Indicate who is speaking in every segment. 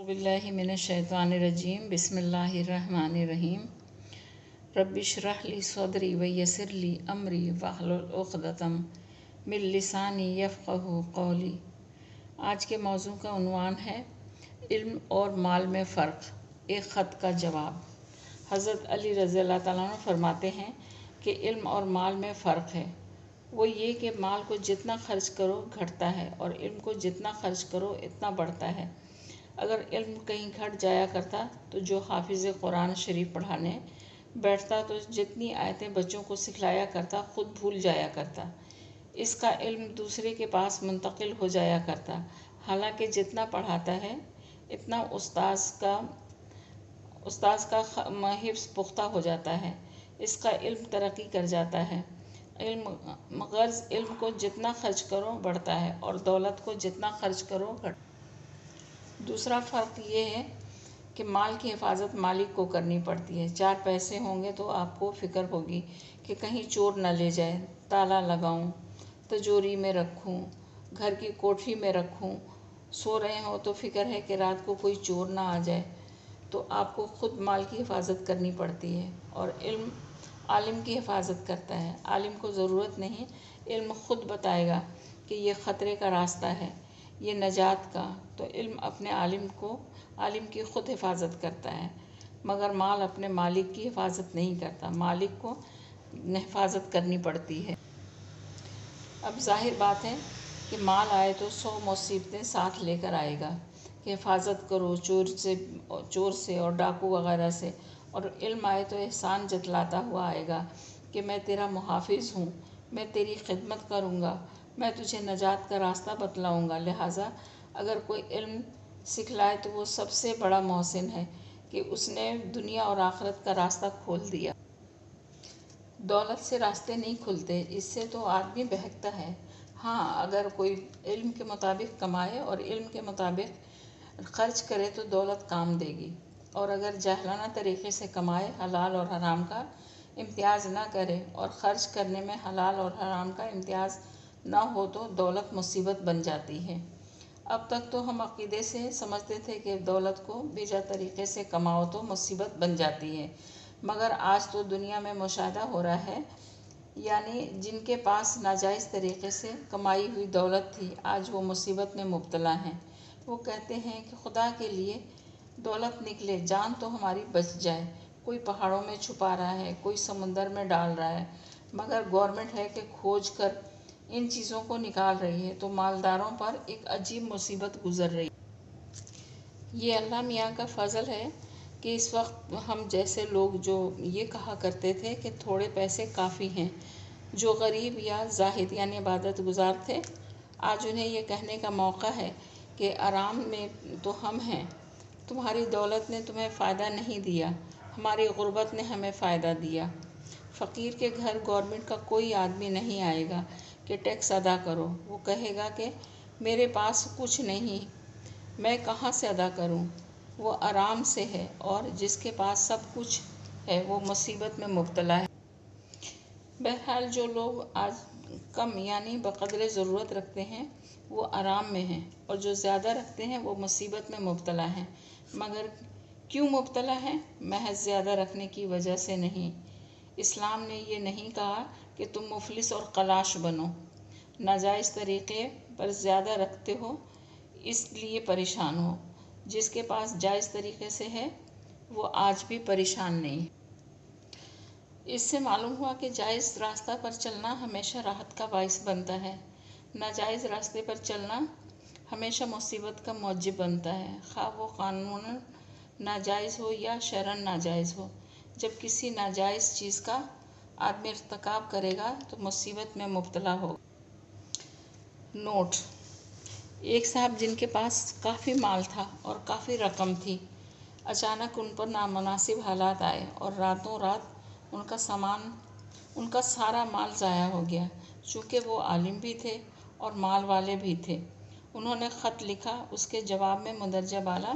Speaker 1: बिल्लाहि मिनश्शैतानिर्रजीम बिस्मिल्लाहिर्रहमानिर्रहीम रब्बि इश्रह ली सदरी व यस्सिर ली अमरी वहलुल उक़दतम मिन लिसानी यफ़क़हू क़ौली। आज के मौजू का उन्वान है इल्म और माल में फ़र्क, एक ख़त का जवाब। हज़रत अली रज़ियल्लाहु तआला अन्हु फरमाते हैं कि इल्म और माल में फ़र्क है। वो ये कि माल को जितना खर्च करो घटता है और इल्म को जितना खर्च करो इतना बढ़ता है। अगर इल्म कहीं घट जाया करता तो जो हाफिज़ कुरान शरीफ पढ़ाने बैठता तो जितनी आयतें बच्चों को सिखलाया करता खुद भूल जाया करता। इसका इल्म दूसरे के पास मुंतकिल हो जाया करता। हालांकि जितना पढ़ाता है इतना उस्ताद का हिफ्ज़ पुख्ता हो जाता है, इसका इल्म तरक्की कर जाता है। इल्म को जितना खर्च करो बढ़ता है और दौलत को जितना खर्च करो घट। दूसरा फ़र्क ये है कि माल की हिफाजत मालिक को करनी पड़ती है। 4 पैसे होंगे तो आपको फ़िक्र होगी कि कहीं चोर न ले जाए, ताला लगाऊं, तिजोरी में रखूं, घर की कोठरी में रखूं। सो रहे हो तो फ़िक्र है कि रात को कोई चोर ना आ जाए। तो आपको ख़ुद माल की हिफाजत करनी पड़ती है। और इल्म आलिम की हिफाजत करता है। आलिम को ज़रूरत नहीं, इल्म ख़ुद बताएगा कि ये ख़तरे का रास्ता है, ये नजात का। तो इल्म अपने आलिम की ख़ुद हिफाजत करता है, मगर माल अपने मालिक की हिफाजत नहीं करता, मालिक को हिफाजत करनी पड़ती है। अब जाहिर बात है कि माल आए तो 100 मुसीबतें साथ लेकर आएगा कि हिफाजत करो चोर से और डाकू वगैरह से। और इल्म आए तो एहसान जतलाता हुआ आएगा कि मैं तेरा मुहाफिज़ हूँ, मैं तेरी खिदमत करूँगा, मैं तुझे नजात का रास्ता बतलाऊँगा। लिहाजा अगर कोई इल्म सिखलाए तो वो सबसे बड़ा मोहसिन है कि उसने दुनिया और आखिरत का रास्ता खोल दिया। दौलत से रास्ते नहीं खुलते, इससे तो आदमी बहकता है। हाँ, अगर कोई इल्म के मुताबिक कमाए और इल्म के मुताबिक खर्च करे तो दौलत काम देगी। और अगर जाहिलाना तरीक़े से कमाए, हलाल और हराम का इम्तियाज़ ना करे और ख़र्च करने में हलाल और हराम का इम्तियाज़ ना हो तो दौलत मुसीबत बन जाती है। अब तक तो हम अक़ीदे से समझते थे कि दौलत को बेजा तरीक़े से कमाओ तो मुसीबत बन जाती है, मगर आज तो दुनिया में मुशाहदा हो रहा है, यानी जिनके पास नाजायज़ तरीक़े से कमाई हुई दौलत थी आज वो मुसीबत में मुब्तला हैं। वो कहते हैं कि खुदा के लिए दौलत निकले, जान तो हमारी बच जाए। कोई पहाड़ों में छुपा रहा है, कोई समुंदर में डाल रहा है, मगर गवर्नमेंट है कि खोज कर इन चीज़ों को निकाल रही है, तो मालदारों पर एक अजीब मुसीबत गुज़र रही है। ये अल्लाह मियाँ का फ़ज़ल है कि इस वक्त हम जैसे लोग जो ये कहा करते थे कि थोड़े पैसे काफ़ी हैं, जो गरीब या ज़ाहिद यानी इबादत गुज़ार थे, आज उन्हें ये कहने का मौका है कि आराम में तो हम हैं, तुम्हारी दौलत ने तुम्हें फ़ायदा नहीं दिया, हमारी गुर्बत ने हमें फ़ायदा दिया। फ़कीर के घर गवर्नमेंट का कोई आदमी नहीं आएगा कि टैक्स अदा करो। वो कहेगा कि मेरे पास कुछ नहीं, मैं कहाँ से अदा करूँ। वो आराम से है और जिसके पास सब कुछ है वो मुसीबत में मुब्तला है। बहरहाल जो लोग आज कम यानी बक़द्रे ज़रूरत रखते हैं वो आराम में हैं, और जो ज़्यादा रखते हैं वो मुसीबत में मुब्तला हैं। मगर क्यों मुब्तला हैं? महज ज़्यादा रखने की वजह से नहीं। इस्लाम ने ये नहीं कहा कि तुम मुफलिस और कलाश बनो, नाजायज़ तरीक़े पर ज़्यादा रखते हो इसलिए परेशान हो। जिसके पास जायज़ तरीक़े से है वो आज भी परेशान नहीं। इससे मालूम हुआ कि जायज़ रास्ता पर चलना हमेशा राहत का बाइस बनता है, नाजायज़ रास्ते पर चलना हमेशा मुसीबत का मौजिब बनता है, खा वो क़ानूनन नाजायज़ हो या शरअन नाजायज़ हो। जब किसी नाजायज़ चीज़ का आदमी इर्तिकाब करेगा तो मुसीबत में मुब्तला होगा। नोट: एक साहब जिनके पास काफ़ी माल था और काफ़ी रकम थी, अचानक उन पर नामुनासिब हालात आए और रातों रात उनका सारा माल ज़ाया हो गया। चूँकि वो आलिम भी थे और माल वाले भी थे, उन्होंने ख़त लिखा। उसके जवाब में मुंदरजा बाला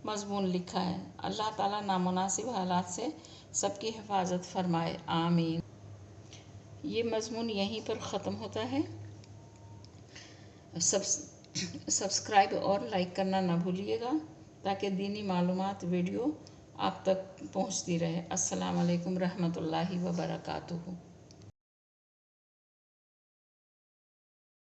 Speaker 1: मज़मून लिखा है। अल्लाह ताला नामुनासिब हालात से सबकी हिफाजत फरमाए, आमीन। ये मज़मून यहीं पर ख़त्म होता है। सब्सक्राइब और लाइक करना ना भूलिएगा। تاکہ دینی معلومات ویڈیو آپ تک پہنچتی رہے۔ السلام علیکم رحمۃ اللہ وبرکاتہ۔